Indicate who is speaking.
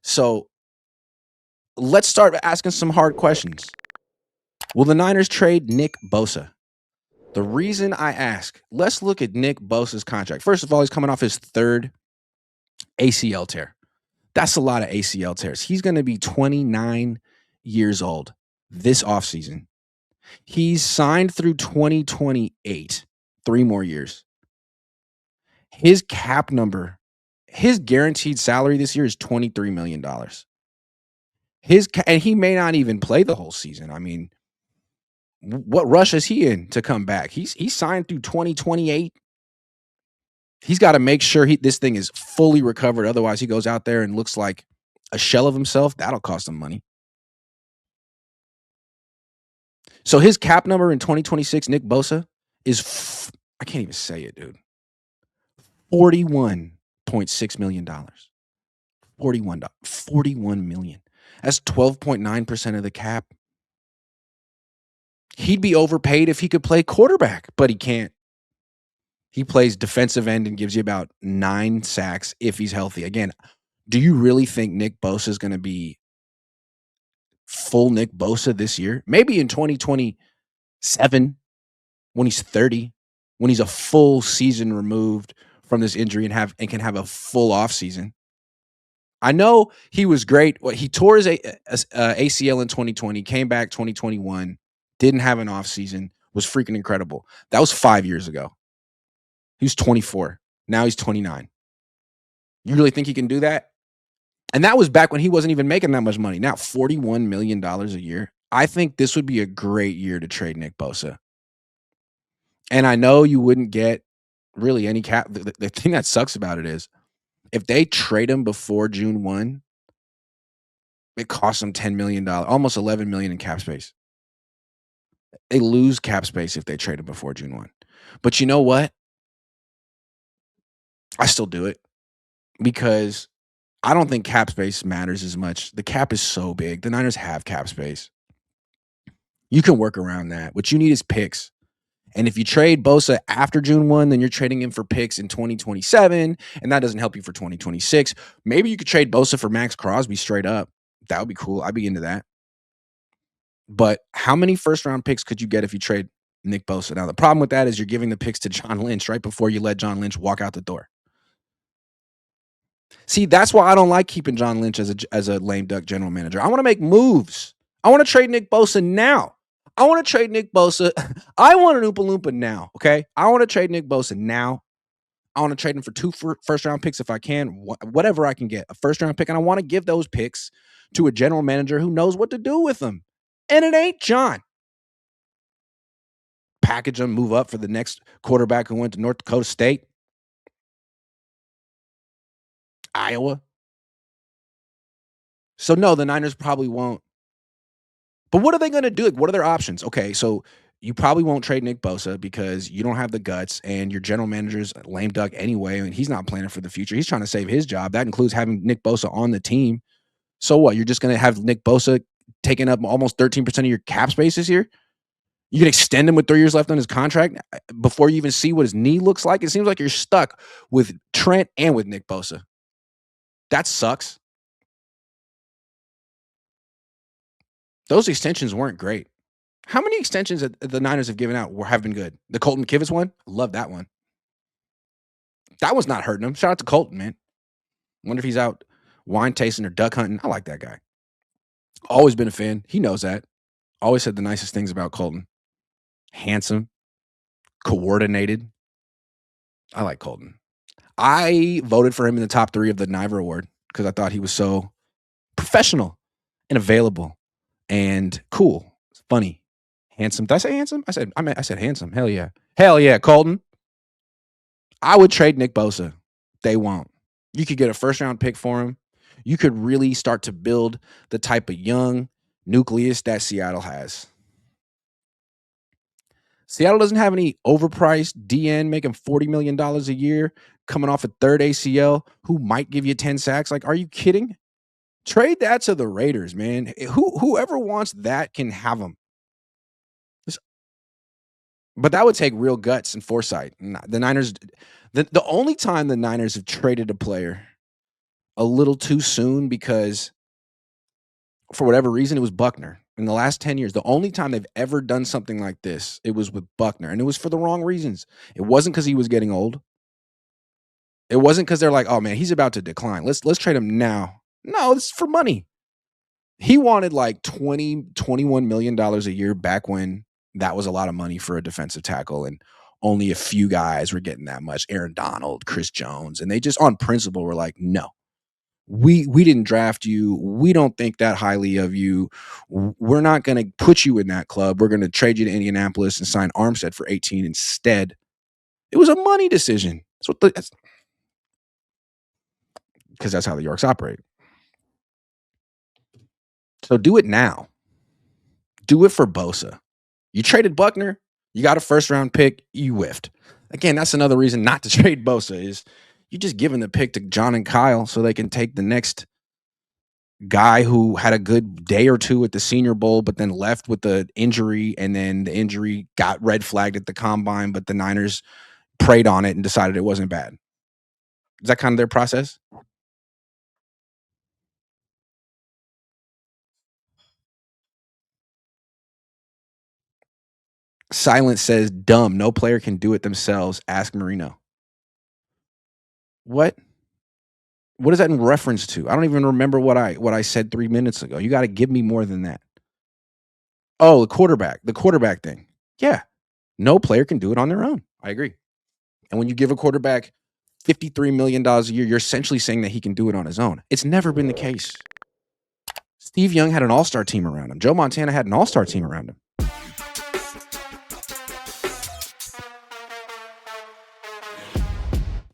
Speaker 1: So let's start asking some hard questions. Will the Niners trade Nick Bosa? The reason I ask, let's look at Nick Bosa's contract. First of all, he's coming off his third ACL tear. That's a lot of ACL tears. He's going to be 29 years old this offseason. He's signed through 2028, 3 more years. His cap number, his guaranteed salary this year is $23 million. And he may not even play the whole season. I mean, what rush is he in to come back? He's signed through 2028. He's got to make sure this thing is fully recovered. Otherwise, he goes out there and looks like a shell of himself. That'll cost him money. So his cap number in 2026, Nick Bosa, is I can't even say it, dude. $41.6 million. $41 million. That's 12.9% of the cap. He'd be overpaid if he could play quarterback, but he can't. He plays defensive end and gives you about 9 sacks if he's healthy. Again, do you really think Nick Bosa is going to be full Nick Bosa this year? Maybe in 2027 when he's 30, when he's a full season removed from this injury and can have a full offseason. I know he was great. He tore his ACL in 2020, came back 2021, didn't have an offseason, was freaking incredible. That was 5 years ago. He was 24. Now he's 29. You really think he can do that? And that was back when he wasn't even making that much money. Now, $41 million a year. I think this would be a great year to trade Nick Bosa. And I know you wouldn't get really any cap. The thing that sucks about it is if they trade him before June 1, it costs them $10 million, almost $11 million in cap space. They lose cap space if they trade him before June 1. But you know what? I still do it because I don't think cap space matters as much. The cap is so big. The Niners have cap space. You can work around that. What you need is picks. And if you trade Bosa after June 1, then you're trading him for picks in 2027, and that doesn't help you for 2026. Maybe you could trade Bosa for Max Crosby straight up. That would be cool. I'd be into that. But how many first-round picks could you get if you trade Nick Bosa? Now, the problem with that is you're giving the picks to John Lynch right before you let John Lynch walk out the door. See, that's why I don't like keeping John Lynch as a lame duck general manager. I want to make moves. I want to trade Nick Bosa now. I want to trade Nick Bosa. I want an Oompa Loompa now, okay? I want to trade Nick Bosa now. I want to trade him for 2 first-round picks if I can, whatever I can get, a first-round pick. And I want to give those picks to a general manager who knows what to do with them. And it ain't John. Package them, move up for the next quarterback who went to North Dakota State. Iowa. So, no, the Niners probably won't. But what are they going to do? Like, what are their options? Okay, so you probably won't trade Nick Bosa because you don't have the guts and your general manager's a lame duck anyway, and he's not planning for the future. He's trying to save his job. That includes having Nick Bosa on the team. So what? You're just going to have Nick Bosa taking up almost 13% of your cap space this year? You can extend him with 3 years left on his contract before you even see what his knee looks like? It seems like you're stuck with Trent and with Nick Bosa. That sucks. Those extensions weren't great. How many extensions that the Niners have given out have been good? The Colton McKivitz one? I love that one. That was not hurting him. Shout out to Colton, man. Wonder if he's out wine tasting or duck hunting. I like that guy. Always been a fan. He knows that. Always said the nicest things about Colton. Handsome. Coordinated. I like Colton. I voted for him in the top 3 of the Niver Award because I thought he was so professional and available and cool, funny, handsome. Did I say handsome? I said handsome. Hell yeah. Hell yeah, Colton. I would trade Nick Bosa. They won't. You could get a first-round pick for him. You could really start to build the type of young nucleus that Seattle has. Seattle doesn't have any overpriced DN making $40 million a year, coming off a third ACL, who might give you 10 sacks. Like, are you kidding? Trade that to the Raiders, man. Whoever wants that can have them. But that would take real guts and foresight. The Niners, the only time the Niners have traded a player a little too soon because for whatever reason, it was Buckner. In the last 10 years, the only time they've ever done something like this, it was with Buckner, and it was for the wrong reasons. It wasn't because he was getting old. It wasn't because they're like, "Oh, man, he's about to decline. Let's trade him now." No, it's for money. He wanted like $21 million a year back when that was a lot of money for a defensive tackle, and only a few guys were getting that much. Aaron Donald, Chris Jones, and they just on principle were like, "No. We didn't draft you. We don't think that highly of you. We're not going to put you in that club. We're going to trade you to Indianapolis and sign Armstead for 18 instead." It was a money decision. That's because that's how the Yorks operate. So do it now. Do it for Bosa. You traded Buckner. You got a first round pick. You whiffed. Again, that's another reason not to trade Bosa is you just giving the pick to John and Kyle so they can take the next guy who had a good day or two at the Senior Bowl, but then left with the injury, and then the injury got red flagged at the combine, but the Niners preyed on it and decided it wasn't bad. Is that kind of their process? Silence says, dumb. No player can do it themselves. Ask Marino. What? What is that in reference to? I don't even remember what I said 3 minutes ago. You got to give me more than that. Oh, the quarterback thing. Yeah. No player can do it on their own. I agree. And when you give a quarterback $53 million a year, you're essentially saying that he can do it on his own. It's never been the case. Steve Young had an all-star team around him. Joe Montana had an all-star team around him.